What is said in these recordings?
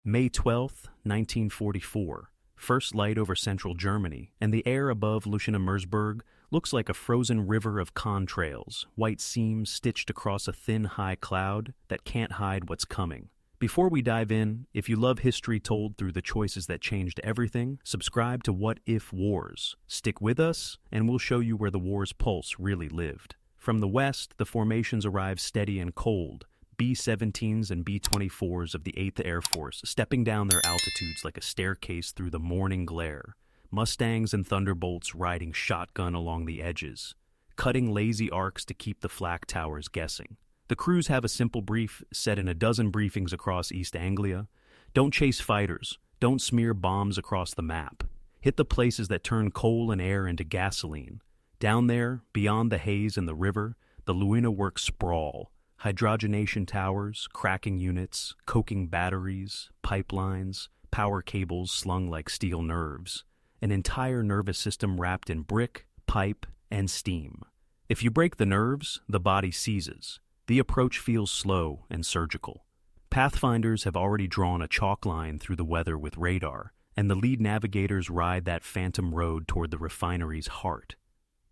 May 12, 1944. First light over central Germany, and the air above Merseburg looks like a frozen river of contrails, white seams stitched across a thin, high cloud that can't hide what's coming. Before we dive in, if you love history told through the choices that changed everything, subscribe to What If Wars. Stick with us, and we'll show you where the war's pulse really lived. From the west, the formations arrive steady and cold, B-17s and B-24s of the 8th Air Force stepping down their altitudes like a staircase through the morning glare, Mustangs and Thunderbolts riding shotgun along the edges, cutting lazy arcs to keep the flak towers guessing. The crews have a simple brief set in a dozen briefings across East Anglia. Don't chase fighters, don't smear bombs across the map. Hit the places that turn coal and air into gasoline. Down there, beyond the haze and the river, the Leuna works sprawl. Hydrogenation towers, cracking units, coking batteries, pipelines, power cables slung like steel nerves. An entire nervous system wrapped in brick, pipe, and steam. If you break the nerves, the body seizes. The approach feels slow and surgical. Pathfinders have already drawn a chalk line through the weather with radar, and the lead navigators ride that phantom road toward the refinery's heart.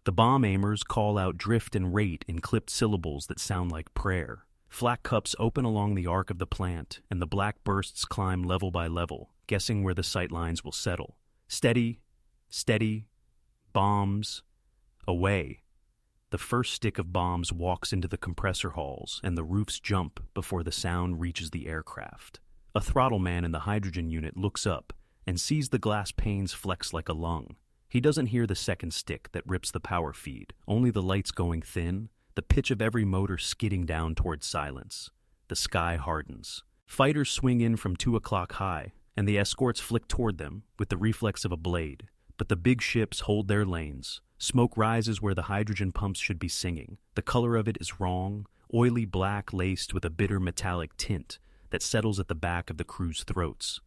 The bomb aimers call out drift and rate in clipped syllables that sound like prayer. Flak cups open along the arc of the plant, and the black bursts climb level by level, guessing where the sight lines will settle. Steady, steady, bombs, away. The first stick of bombs walks into the compressor halls, and the roofs jump before the sound reaches the aircraft. A throttle man in the hydrogen unit looks up and sees the glass panes flex like a lung. He doesn't hear the second stick that rips the power feed, only the lights going thin, the pitch of every motor skidding down towards silence. The sky hardens. Fighters swing in from 2 o'clock high, and the escorts flick toward them with the reflex of a blade. But the big ships hold their lanes. Smoke rises where the hydrogen pumps should be singing. The color of it is wrong, oily black laced with a bitter metallic tint that settles at the back of the crew's throats.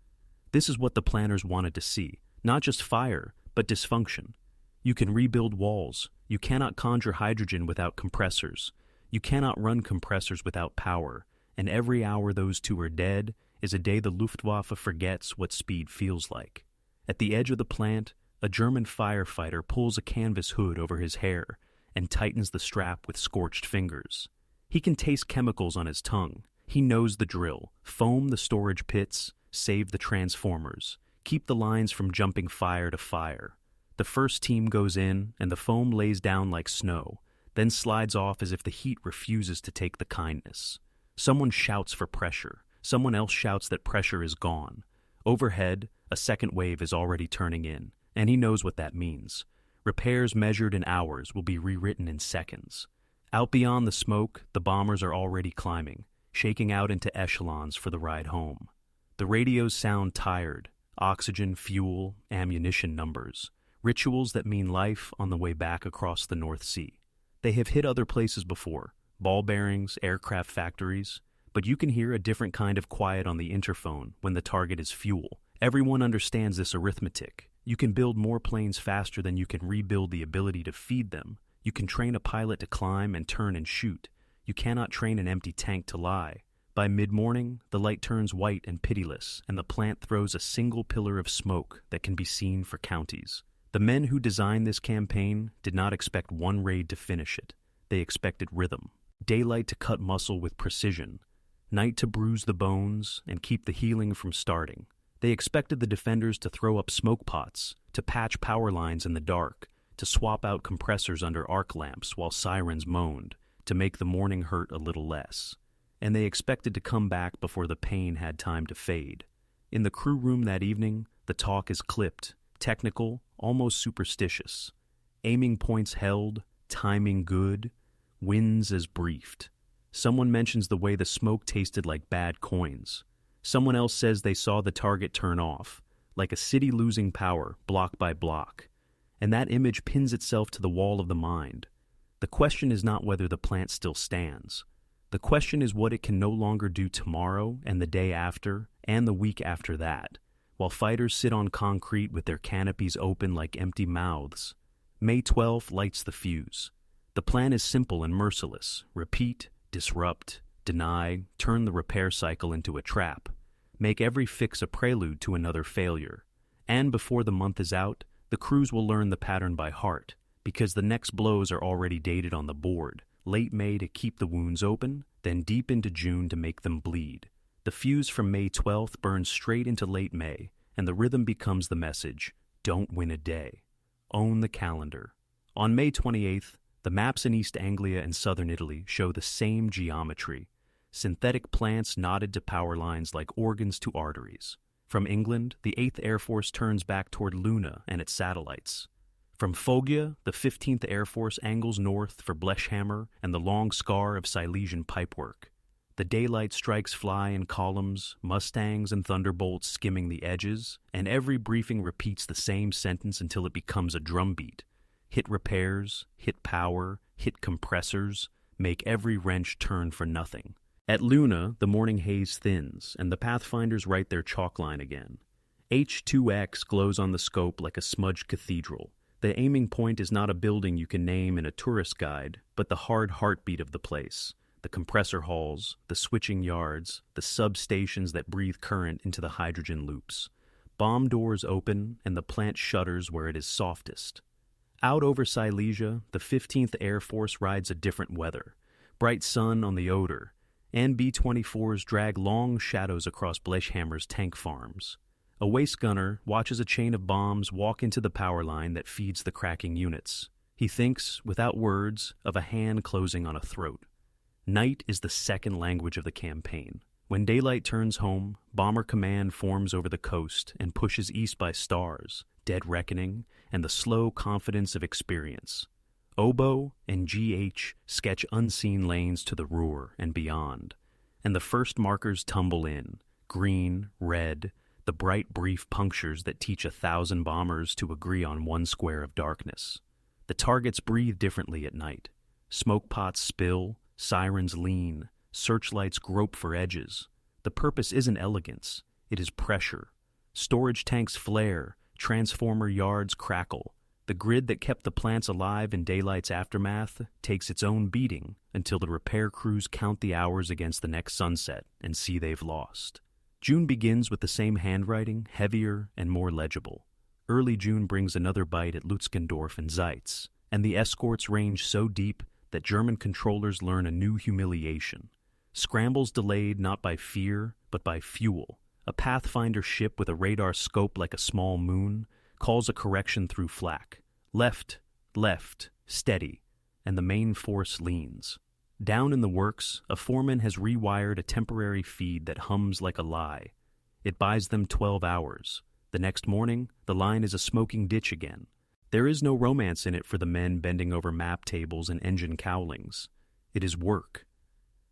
This is what the planners wanted to see, not just fire, but dysfunction. You can rebuild walls. You cannot conjure hydrogen without compressors. You cannot run compressors without power. And every hour those two are dead is a day the Luftwaffe forgets what speed feels like. At the edge of the plant, a German firefighter pulls a canvas hood over his hair and tightens the strap with scorched fingers. He can taste chemicals on his tongue. He knows the drill. Foam the storage pits, save the transformers. Keep the lines from jumping fire to fire. The first team goes in, and the foam lays down like snow, then slides off as if the heat refuses to take the kindness. Someone shouts for pressure. Someone else shouts that pressure is gone. Overhead, a second wave is already turning in, and he knows what that means. Repairs measured in hours will be rewritten in seconds. Out beyond the smoke, the bombers are already climbing, shaking out into echelons for the ride home. The radios sound tired. Oxygen, fuel, ammunition numbers. Rituals that mean life on the way back across the North Sea. They have hit other places before, ball bearings, aircraft factories, but you can hear a different kind of quiet on the interphone when the target is fuel. Everyone understands this arithmetic. You can build more planes faster than you can rebuild the ability to feed them. You can train a pilot to climb and turn and shoot. You cannot train an empty tank to lie. By mid-morning, the light turns white and pitiless, and the plant throws a single pillar of smoke that can be seen for counties. The men who designed this campaign did not expect one raid to finish it. They expected rhythm. Daylight to cut muscle with precision. Night to bruise the bones and keep the healing from starting. They expected the defenders to throw up smoke pots, to patch power lines in the dark, to swap out compressors under arc lamps while sirens moaned, to make the morning hurt a little less. And they expected to come back before the pain had time to fade. In the crew room that evening, the talk is clipped, technical, almost superstitious. Aiming points held, timing good, wins as briefed. Someone mentions the way the smoke tasted like bad coins. Someone else says they saw the target turn off, like a city losing power, block by block. And that image pins itself to the wall of the mind. The question is not whether the plant still stands. The question is what it can no longer do tomorrow and the day after and the week after that, while fighters sit on concrete with their canopies open like empty mouths. May 12th lights the fuse. The plan is simple and merciless. Repeat, disrupt, deny, turn the repair cycle into a trap. Make every fix a prelude to another failure. And before the month is out, the crews will learn the pattern by heart, because the next blows are already dated on the board. Late May to keep the wounds open, then deep into June to make them bleed. The fuse from May 12th burns straight into late May, and the rhythm becomes the message, don't win a day. Own the calendar. On May 28th, the maps in East Anglia and southern Italy show the same geometry. Synthetic plants knotted to power lines like organs to arteries. From England, the 8th Air Force turns back toward Leuna and its satellites. From Foggia, the 15th Air Force angles north for Blechhammer and the long scar of Silesian pipework. The daylight strikes fly in columns, Mustangs and Thunderbolts skimming the edges, and every briefing repeats the same sentence until it becomes a drumbeat. Hit repairs, hit power, hit compressors, make every wrench turn for nothing. At Leuna, the morning haze thins, and the Pathfinders write their chalk line again. H2X glows on the scope like a smudged cathedral. The aiming point is not a building you can name in a tourist guide, but the hard heartbeat of the place. The compressor halls, the switching yards, the substations that breathe current into the hydrogen loops. Bomb doors open, and the plant shudders where it is softest. Out over Silesia, the 15th Air Force rides a different weather. Bright sun on the Oder, and B-24s drag long shadows across Blechhammer's tank farms. A waist gunner watches a chain of bombs walk into the power line that feeds the cracking units. He thinks, without words, of a hand closing on a throat. Night is the second language of the campaign. When daylight turns home, Bomber Command forms over the coast and pushes east by stars, dead reckoning, and the slow confidence of experience. Oboe and GH sketch unseen lanes to the Ruhr and beyond, and the first markers tumble in, green, red, the bright brief punctures that teach 1,000 bombers to agree on one square of darkness. The targets breathe differently at night. Smoke pots spill, sirens lean, searchlights grope for edges. The purpose isn't elegance, it is pressure. Storage tanks flare, transformer yards crackle. The grid that kept the plants alive in daylight's aftermath takes its own beating until the repair crews count the hours against the next sunset and see they've lost. June begins with the same handwriting, heavier and more legible. Early June brings another bite at Lützkendorf and Zeitz, and the escorts range so deep that German controllers learn a new humiliation. Scrambles delayed not by fear, but by fuel. A Pathfinder ship with a radar scope like a small moon calls a correction through flak. Left, steady, and the main force leans. Down in the works, a foreman has rewired a temporary feed that hums like a lie. It buys them 12 hours. The next morning, the line is a smoking ditch again. There is no romance in it for the men bending over map tables and engine cowlings. It is work.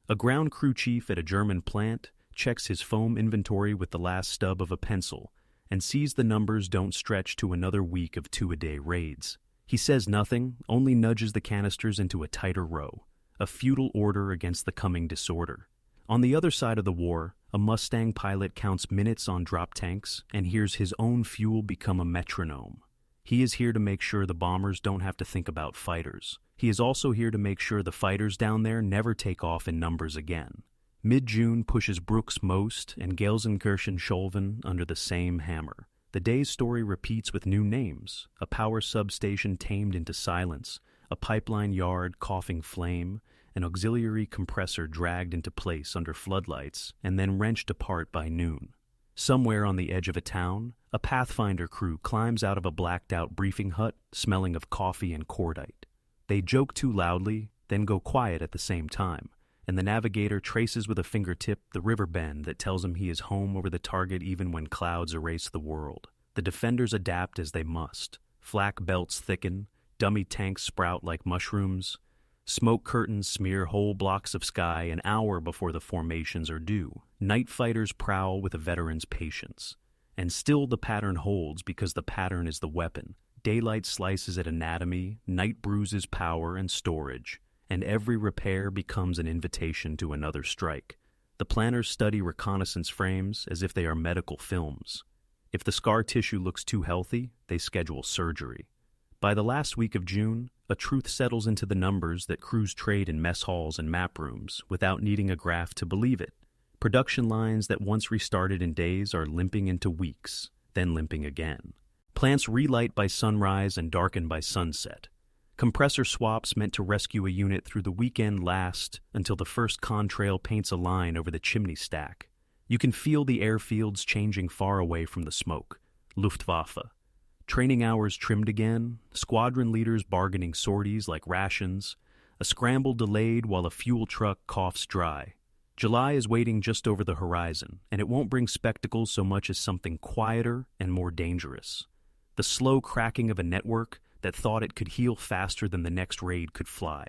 A ground crew chief at a German plant checks his foam inventory with the last stub of a pencil and sees the numbers don't stretch to another week of 2-a-day raids. He says nothing, only nudges the canisters into a tighter row, a futile order against the coming disorder. On the other side of the war, a Mustang pilot counts minutes on drop tanks and hears his own fuel become a metronome. He is here to make sure the bombers don't have to think about fighters. He is also here to make sure the fighters down there never take off in numbers again. Mid-June pushes Brüx most and Gelsenkirchen-Scholven under the same hammer. The day's story repeats with new names: a power substation tamed into silence, a pipeline yard coughing flame, an auxiliary compressor dragged into place under floodlights and then wrenched apart by noon. Somewhere on the edge of a town, a Pathfinder crew climbs out of a blacked-out briefing hut smelling of coffee and cordite. They joke too loudly, then go quiet at the same time, and the navigator traces with a fingertip the river bend that tells him he is home over the target even when clouds erase the world. The defenders adapt as they must. Flak belts thicken, dummy tanks sprout like mushrooms. Smoke curtains smear whole blocks of sky an hour before the formations are due. Night fighters prowl with a veteran's patience. And still the pattern holds because the pattern is the weapon. Daylight slices at anatomy, night bruises power and storage, and every repair becomes an invitation to another strike. The planners study reconnaissance frames as if they are medical films. If the scar tissue looks too healthy, they schedule surgery. By the last week of June, a truth settles into the numbers that crews trade in mess halls and map rooms without needing a graph to believe it. Production lines that once restarted in days are limping into weeks, then limping again. Plants relight by sunrise and darken by sunset. Compressor swaps meant to rescue a unit through the weekend last until the first contrail paints a line over the chimney stack. You can feel the airfields changing far away from the smoke. Luftwaffe. Training hours trimmed again, squadron leaders bargaining sorties like rations, a scramble delayed while a fuel truck coughs dry. July is waiting just over the horizon, and it won't bring spectacles so much as something quieter and more dangerous. The slow cracking of a network that thought it could heal faster than the next raid could fly.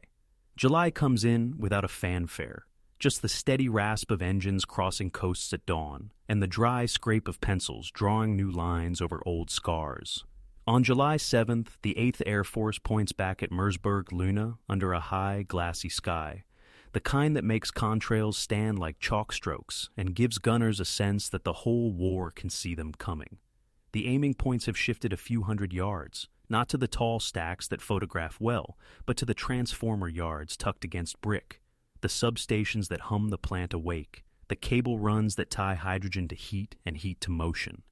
July comes in without a fanfare, just the steady rasp of engines crossing coasts at dawn, and the dry scrape of pencils drawing new lines over old scars. On July 7th, the 8th Air Force points back at Merseburg, Leuna, under a high, glassy sky, the kind that makes contrails stand like chalk strokes and gives gunners a sense that the whole war can see them coming. The aiming points have shifted a few hundred yards, not to the tall stacks that photograph well, but to the transformer yards tucked against brick, the substations that hum the plant awake, the cable runs that tie hydrogen to heat and heat to motion.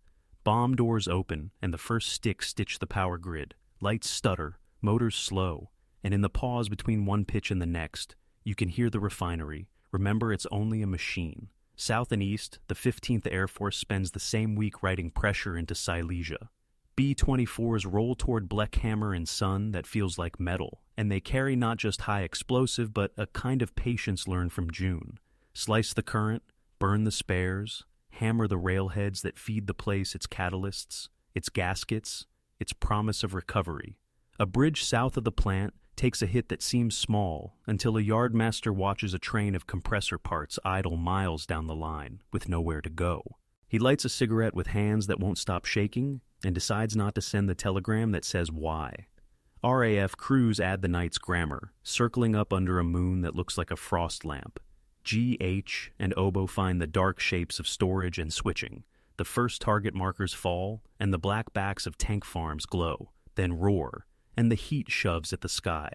Bomb doors open, and the first sticks stitch the power grid. Lights stutter, motors slow, and in the pause between one pitch and the next, you can hear the refinery. Remember, it's only a machine. South and east, the 15th Air Force spends the same week riding pressure into Silesia. B-24s roll toward Blechhammer in sun that feels like metal, and they carry not just high explosive, but a kind of patience learned from June. Slice the current, burn the spares, hammer the railheads that feed the place its catalysts, its gaskets, its promise of recovery. A bridge south of the plant takes a hit that seems small until a yardmaster watches a train of compressor parts idle miles down the line with nowhere to go. He lights a cigarette with hands that won't stop shaking and decides not to send the telegram that says why. RAF crews add the night's grammar, circling up under a moon that looks like a frost lamp. GH and Oboe find the dark shapes of storage and switching. The first target markers fall, and the black backs of tank farms glow, then roar, and the heat shoves at the sky.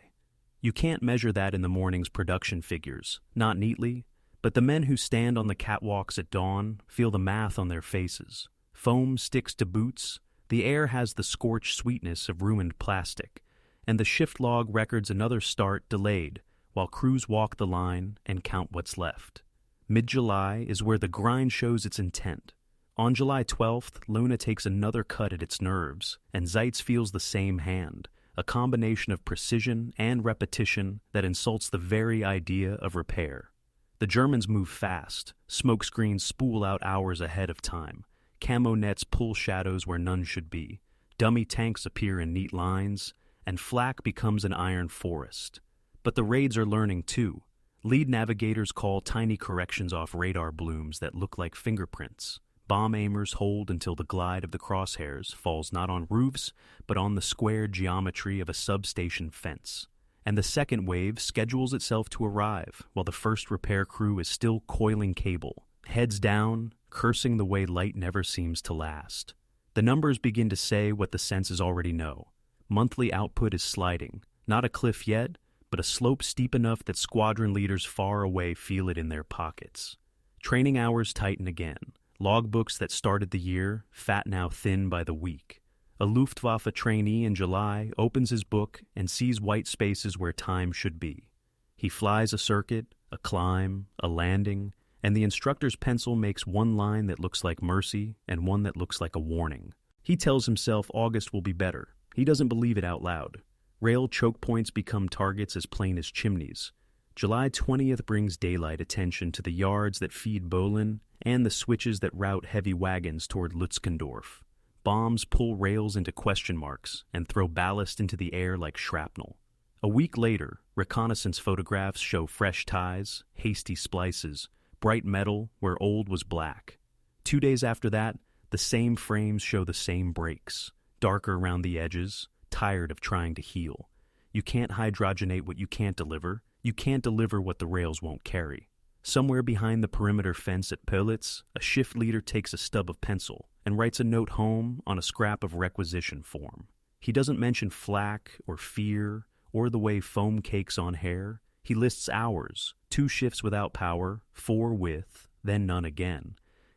You can't measure that in the morning's production figures, not neatly, but the men who stand on the catwalks at dawn feel the math on their faces. Foam sticks to boots, the air has the scorched sweetness of ruined plastic, and the shift log records another start delayed, while crews walk the line and count what's left. Mid-July is where the grind shows its intent. On July 12th, Leuna takes another cut at its nerves, and Zeitz feels the same hand, a combination of precision and repetition that insults the very idea of repair. The Germans move fast, smokescreens spool out hours ahead of time, camo nets pull shadows where none should be, dummy tanks appear in neat lines, and flak becomes an iron forest. But the raids are learning too. Lead navigators call tiny corrections off radar blooms that look like fingerprints. Bomb aimers hold until the glide of the crosshairs falls not on roofs, but on the square geometry of a substation fence. And the second wave schedules itself to arrive, while the first repair crew is still coiling cable, heads down, cursing the way light never seems to last. The numbers begin to say what the senses already know. Monthly output is sliding, not a cliff yet, but a slope steep enough that squadron leaders far away feel it in their pockets. Training hours tighten again. Logbooks that started the year, fat now thin by the week. A Luftwaffe trainee in July opens his book and sees white spaces where time should be. He flies a circuit, a climb, a landing, and the instructor's pencil makes one line that looks like mercy and one that looks like a warning. He tells himself August will be better. He doesn't believe it out loud. Rail choke points become targets as plain as chimneys. July 20th brings daylight attention to the yards that feed Böhlen and the switches that route heavy wagons toward Lützkendorf. Bombs pull rails into question marks and throw ballast into the air like shrapnel. A week later, reconnaissance photographs show fresh ties, hasty splices, bright metal where old was black. 2 days after that, the same frames show the same breaks, darker around the edges, tired of trying to heal. You can't hydrogenate what you can't deliver. You can't deliver what the rails won't carry. Somewhere behind the perimeter fence at Pölitz, a shift leader takes a stub of pencil and writes a note home on a scrap of requisition form. He doesn't mention flak or fear or the way foam cakes on hair. He lists hours, 2 shifts without power, 4 with, then none again.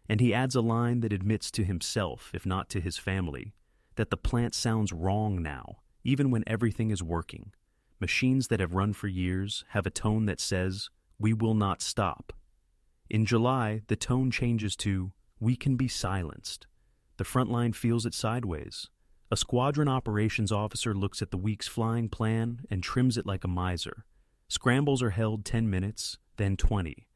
And he adds a line that admits to himself, if not to his family, that the plant sounds wrong now, even when everything is working. Machines that have run for years have a tone that says, "We will not stop." In July, the tone changes to, "We can be silenced." The front line feels it sideways. A squadron operations officer looks at the week's flying plan and trims it like a miser. Scrambles are held 10 minutes, then 20.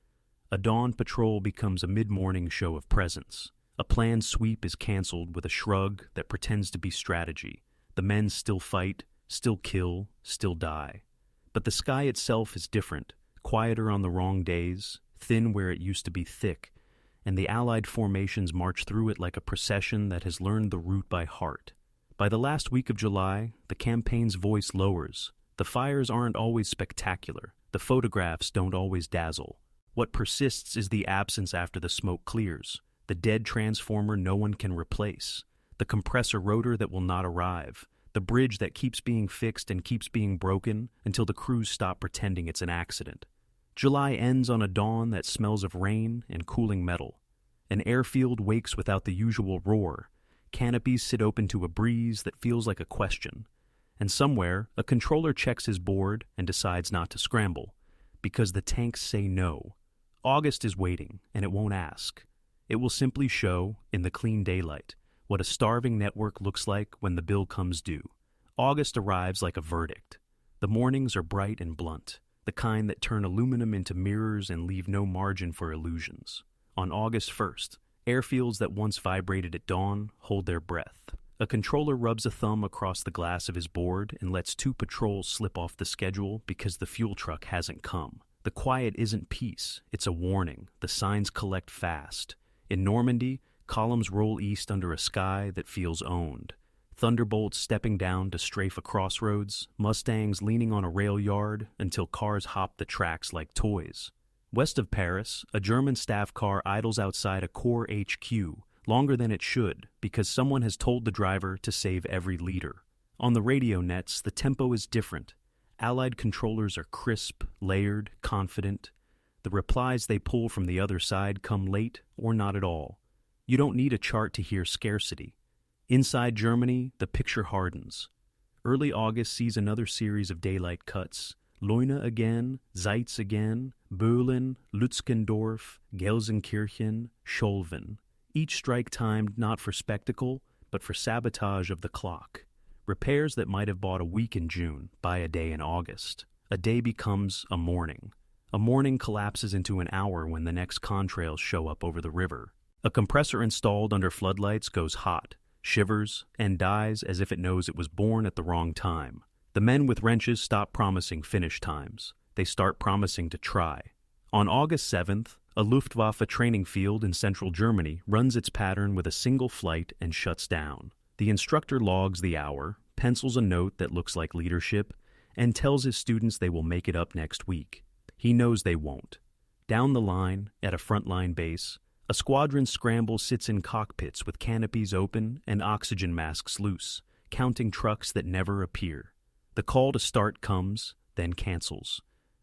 A dawn patrol becomes a mid-morning show of presence. A planned sweep is canceled with a shrug that pretends to be strategy. The men still fight, still kill, still die. But the sky itself is different, quieter on the wrong days, thin where it used to be thick, and the Allied formations march through it like a procession that has learned the route by heart. By the last week of July, the campaign's voice lowers. The fires aren't always spectacular. The photographs don't always dazzle. What persists is the absence after the smoke clears, the dead transformer no one can replace, the compressor rotor that will not arrive, the bridge that keeps being fixed and keeps being broken until the crews stop pretending it's an accident. July ends on a dawn that smells of rain and cooling metal. An airfield wakes without the usual roar. Canopies sit open to a breeze that feels like a question. And somewhere, a controller checks his board and decides not to scramble, because the tanks say no. August is waiting, and it won't ask. It will simply show, in the clean daylight, what a starving network looks like when the bill comes due. August arrives like a verdict. The mornings are bright and blunt, the kind that turn aluminum into mirrors and leave no margin for illusions. On August 1st, airfields that once vibrated at dawn hold their breath. A controller rubs a thumb across the glass of his board and lets 2 patrols slip off the schedule because the fuel truck hasn't come. The quiet isn't peace, it's a warning. The signs collect fast. In Normandy, columns roll east under a sky that feels owned. Thunderbolts stepping down to strafe a crossroads, Mustangs leaning on a rail yard until cars hop the tracks like toys. West of Paris, a German staff car idles outside a Corps HQ, longer than it should, because someone has told the driver to save every liter. On the radio nets, the tempo is different. Allied controllers are crisp, layered, confident. The replies they pull from the other side come late or not at all. You don't need a chart to hear scarcity. Inside Germany, the picture hardens. Early August sees another series of daylight cuts. Leuna again, Zeitz again, Böhlen, Lützkendorf, Gelsenkirchen-Scholven. Each strike timed not for spectacle, but for sabotage of the clock. Repairs that might have bought a week in June buy a day in August. A day becomes a morning. A morning collapses into an hour when the next contrails show up over the river. A compressor installed under floodlights goes hot, shivers, and dies as if it knows it was born at the wrong time. The men with wrenches stop promising finish times. They start promising to try. On August 7th, a Luftwaffe training field in central Germany runs its pattern with a single flight and shuts down. The instructor logs the hour, pencils a note that looks like leadership, and tells his students they will make it up next week. He knows they won't. Down the line, at a frontline base, a squadron scramble sits in cockpits with canopies open and oxygen masks loose, counting trucks that never appear. The call to start comes, then cancels.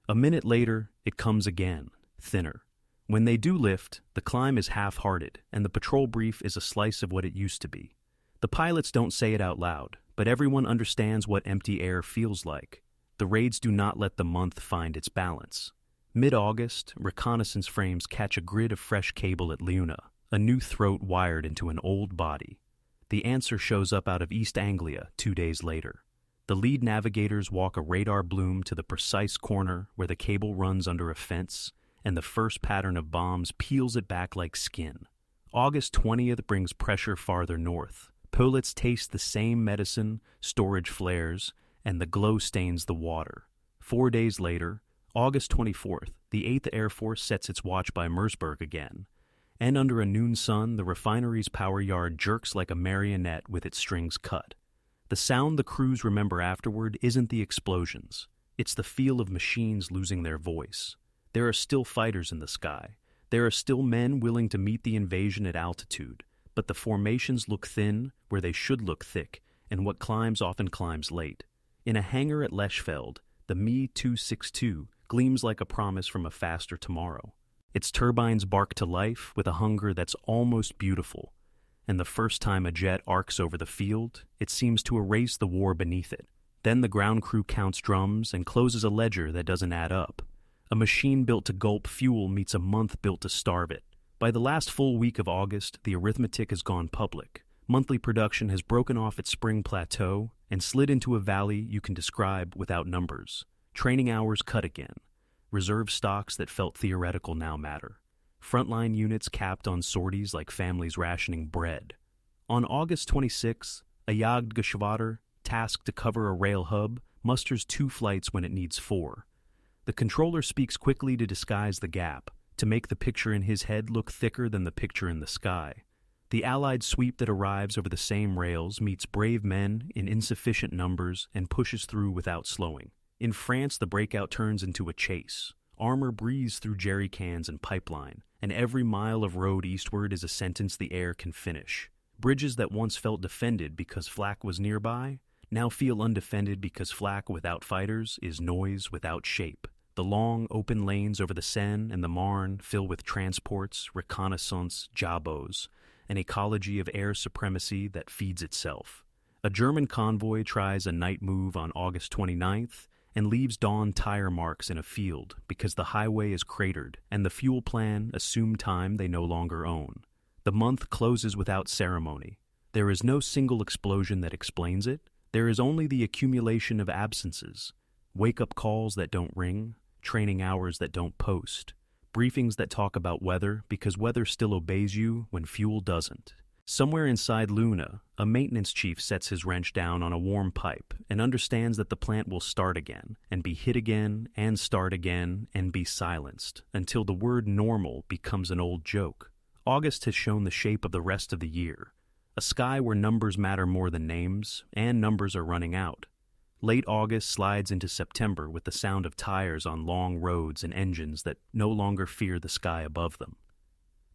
A minute later, it comes again, thinner. When they do lift, the climb is half-hearted, and the patrol brief is a slice of what it used to be. The pilots don't say it out loud, but everyone understands what empty air feels like. The raids do not let the month find its balance. Mid-August, reconnaissance frames catch a grid of fresh cable at Leuna, a new throat wired into an old body. The answer shows up out of East Anglia 2 days later. The lead navigators walk a radar bloom to the precise corner where the cable runs under a fence, and the first pattern of bombs peels it back like skin. August 20th brings pressure farther north. Pölitz tastes the same medicine, storage flares, and the glow stains the water. 4 days later, August 24th, the 8th Air Force sets its watch by Merseburg again, and under a noon sun, the refinery's power yard jerks like a marionette with its strings cut. The sound the crews remember afterward isn't the explosions. It's the feel of machines losing their voice. There are still fighters in the sky. There are still men willing to meet the invasion at altitude, but the formations look thin where they should look thick, and what climbs often climbs late. In a hangar at Lechfeld, the Me-262 gleams like a promise from a faster tomorrow. Its turbines bark to life with a hunger that's almost beautiful, and the first time a jet arcs over the field, it seems to erase the war beneath it. Then the ground crew counts drums and closes a ledger that doesn't add up. A machine built to gulp fuel meets a month built to starve it. By the last full week of August, the arithmetic has gone public. Monthly production has broken off its spring plateau and slid into a valley you can describe without numbers. Training hours cut again. Reserve stocks that felt theoretical now matter. Frontline units capped on sorties like families rationing bread. On August 26, a Jagdgeschwader, tasked to cover a rail hub, musters 2 flights when it needs 4. The controller speaks quickly to disguise the gap, to make the picture in his head look thicker than the picture in the sky. The Allied sweep that arrives over the same rails meets brave men in insufficient numbers and pushes through without slowing. In France, the breakout turns into a chase. Armor breathes through jerry cans and pipeline, and every mile of road eastward is a sentence the air can finish. Bridges that once felt defended because flak was nearby now feel undefended because flak without fighters is noise without shape. The long, open lanes over the Seine and the Marne fill with transports, reconnaissance, jabos, an ecology of air supremacy that feeds itself. A German convoy tries a night move on August 29th and leaves dawn tire marks in a field because the highway is cratered and the fuel plan assumed time they no longer own. The month closes without ceremony. There is no single explosion that explains it. There is only the accumulation of absences, wake-up calls that don't ring, training hours that don't post, briefings that talk about weather because weather still obeys you when fuel doesn't. Somewhere inside Leuna, a maintenance chief sets his wrench down on a warm pipe and understands that the plant will start again, and be hit again, and start again, and be silenced, until the word normal becomes an old joke. August has shown the shape of the rest of the year, a sky where numbers matter more than names, and numbers are running out. Late August slides into September with the sound of tires on long roads and engines that no longer fear the sky above them.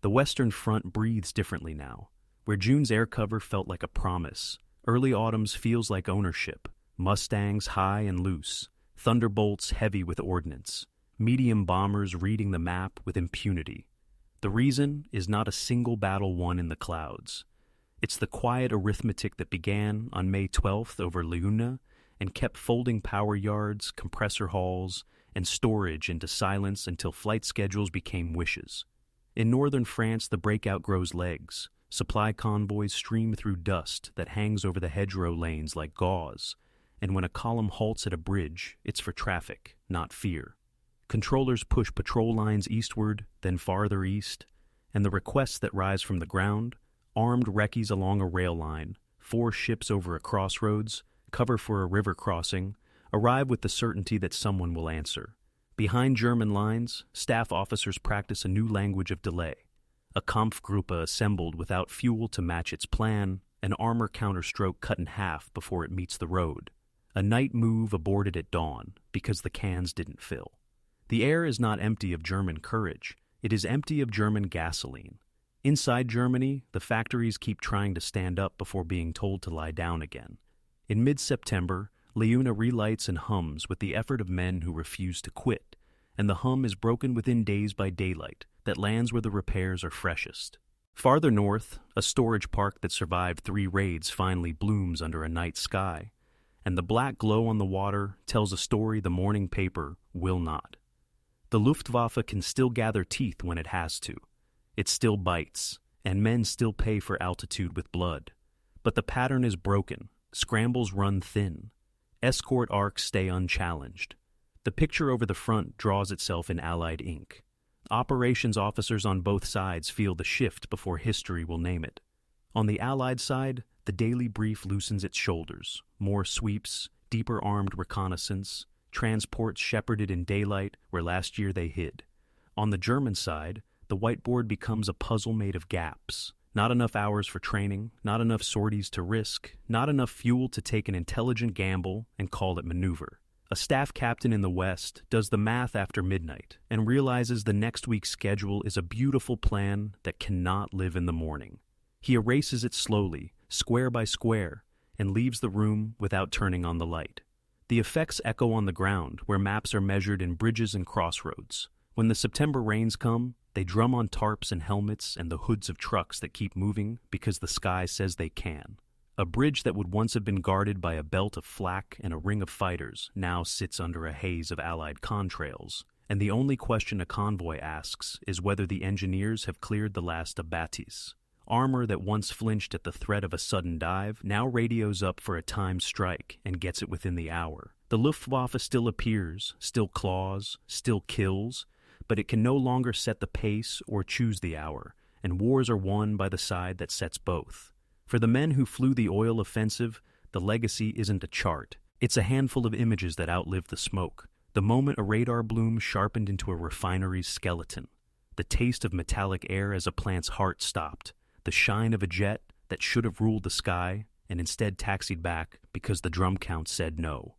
The Western Front breathes differently now. Where June's air cover felt like a promise, early autumn's feels like ownership. Mustangs high and loose, thunderbolts heavy with ordnance, medium bombers reading the map with impunity. The reason is not a single battle won in the clouds. It's the quiet arithmetic that began on May 12th over Leuna and kept folding power yards, compressor halls, and storage into silence until flight schedules became wishes. In northern France, the breakout grows legs. Supply convoys stream through dust that hangs over the hedgerow lanes like gauze, and when a column halts at a bridge, it's for traffic, not fear. Controllers push patrol lines eastward, then farther east, and the requests that rise from the ground, armed recce's along a rail line, 4 ships over a crossroads, cover for a river crossing, arrive with the certainty that someone will answer. Behind German lines, staff officers practice a new language of delay. A Kampfgruppe assembled without fuel to match its plan, an armor counterstroke cut in half before it meets the road. A night move aborted at dawn because the cans didn't fill. The air is not empty of German courage. It is empty of German gasoline. Inside Germany, the factories keep trying to stand up before being told to lie down again. In mid-September, Leuna relights and hums with the effort of men who refuse to quit, and the hum is broken within days by daylight that lands where the repairs are freshest. Farther north, a storage park that survived 3 raids finally blooms under a night sky, and the black glow on the water tells a story the morning paper will not. The Luftwaffe can still gather teeth when it has to. It still bites, and men still pay for altitude with blood. But the pattern is broken. Scrambles run thin. Escort arcs stay unchallenged. The picture over the front draws itself in Allied ink. Operations officers on both sides feel the shift before history will name it. On the Allied side, the daily brief loosens its shoulders. More sweeps, deeper armed reconnaissance, transports shepherded in daylight where last year they hid. On the German side, the whiteboard becomes a puzzle made of gaps. Not enough hours for training, not enough sorties to risk, not enough fuel to take an intelligent gamble and call it maneuver. A staff captain in the West does the math after midnight and realizes the next week's schedule is a beautiful plan that cannot live in the morning. He erases it slowly, square by square, and leaves the room without turning on the light. The effects echo on the ground where maps are measured in bridges and crossroads. When the September rains come, They drum on tarps and helmets and the hoods of trucks that keep moving because the sky says they can. A bridge that would once have been guarded by a belt of flak and a ring of fighters now sits under a haze of Allied contrails, and the only question a convoy asks is whether the engineers have cleared the last abattis. Armor that once flinched at the threat of a sudden dive now radios up for a timed strike and gets it within the hour. The Luftwaffe still appears, still claws, still kills, but it can no longer set the pace or choose the hour, and wars are won by the side that sets both. For the men who flew the oil offensive, the legacy isn't a chart. It's a handful of images that outlive the smoke. The moment a radar bloom sharpened into a refinery's skeleton. The taste of metallic air as a plant's heart stopped. The shine of a jet that should have ruled the sky and instead taxied back because the drum count said no.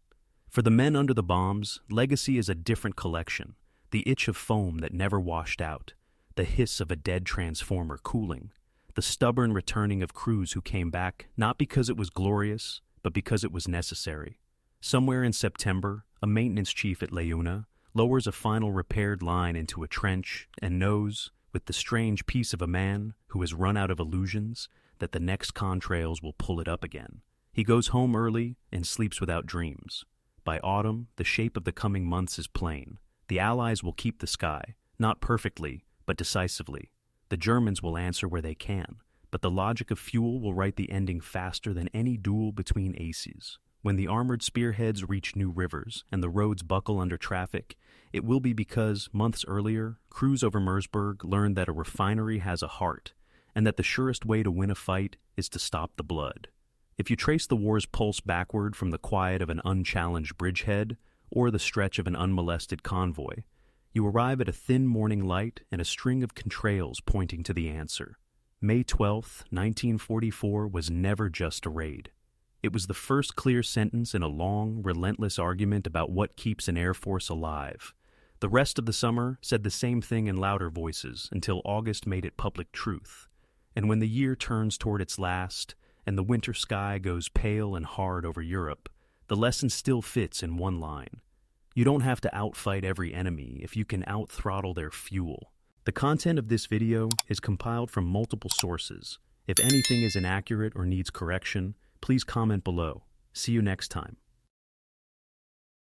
For the men under the bombs, legacy is a different collection. The itch of foam that never washed out. The hiss of a dead transformer cooling. The stubborn returning of crews who came back not because it was glorious, but because it was necessary. Somewhere in September, a maintenance chief at Leuna lowers a final repaired line into a trench and knows, with the strange peace of a man who has run out of illusions, that the next contrails will pull it up again. He goes home early and sleeps without dreams. By autumn, the shape of the coming months is plain. The Allies will keep the sky, not perfectly, but decisively. The Germans will answer where they can, but the logic of fuel will write the ending faster than any duel between aces. When the armored spearheads reach new rivers and the roads buckle under traffic, it will be because, months earlier, crews over Merseburg learned that a refinery has a heart, and that the surest way to win a fight is to stop the blood. If you trace the war's pulse backward from the quiet of an unchallenged bridgehead or the stretch of an unmolested convoy, you arrive at a thin morning light and a string of contrails pointing to the answer. May 12, 1944 was never just a raid. It was the first clear sentence in a long, relentless argument about what keeps an air force alive. The rest of the summer said the same thing in louder voices until August made it public truth. And when the year turns toward its last and the winter sky goes pale and hard over Europe, the lesson still fits in one line. You don't have to outfight every enemy if you can out-throttle their fuel. The content of this video is compiled from multiple sources. If anything is inaccurate or needs correction, please comment below. See you next time.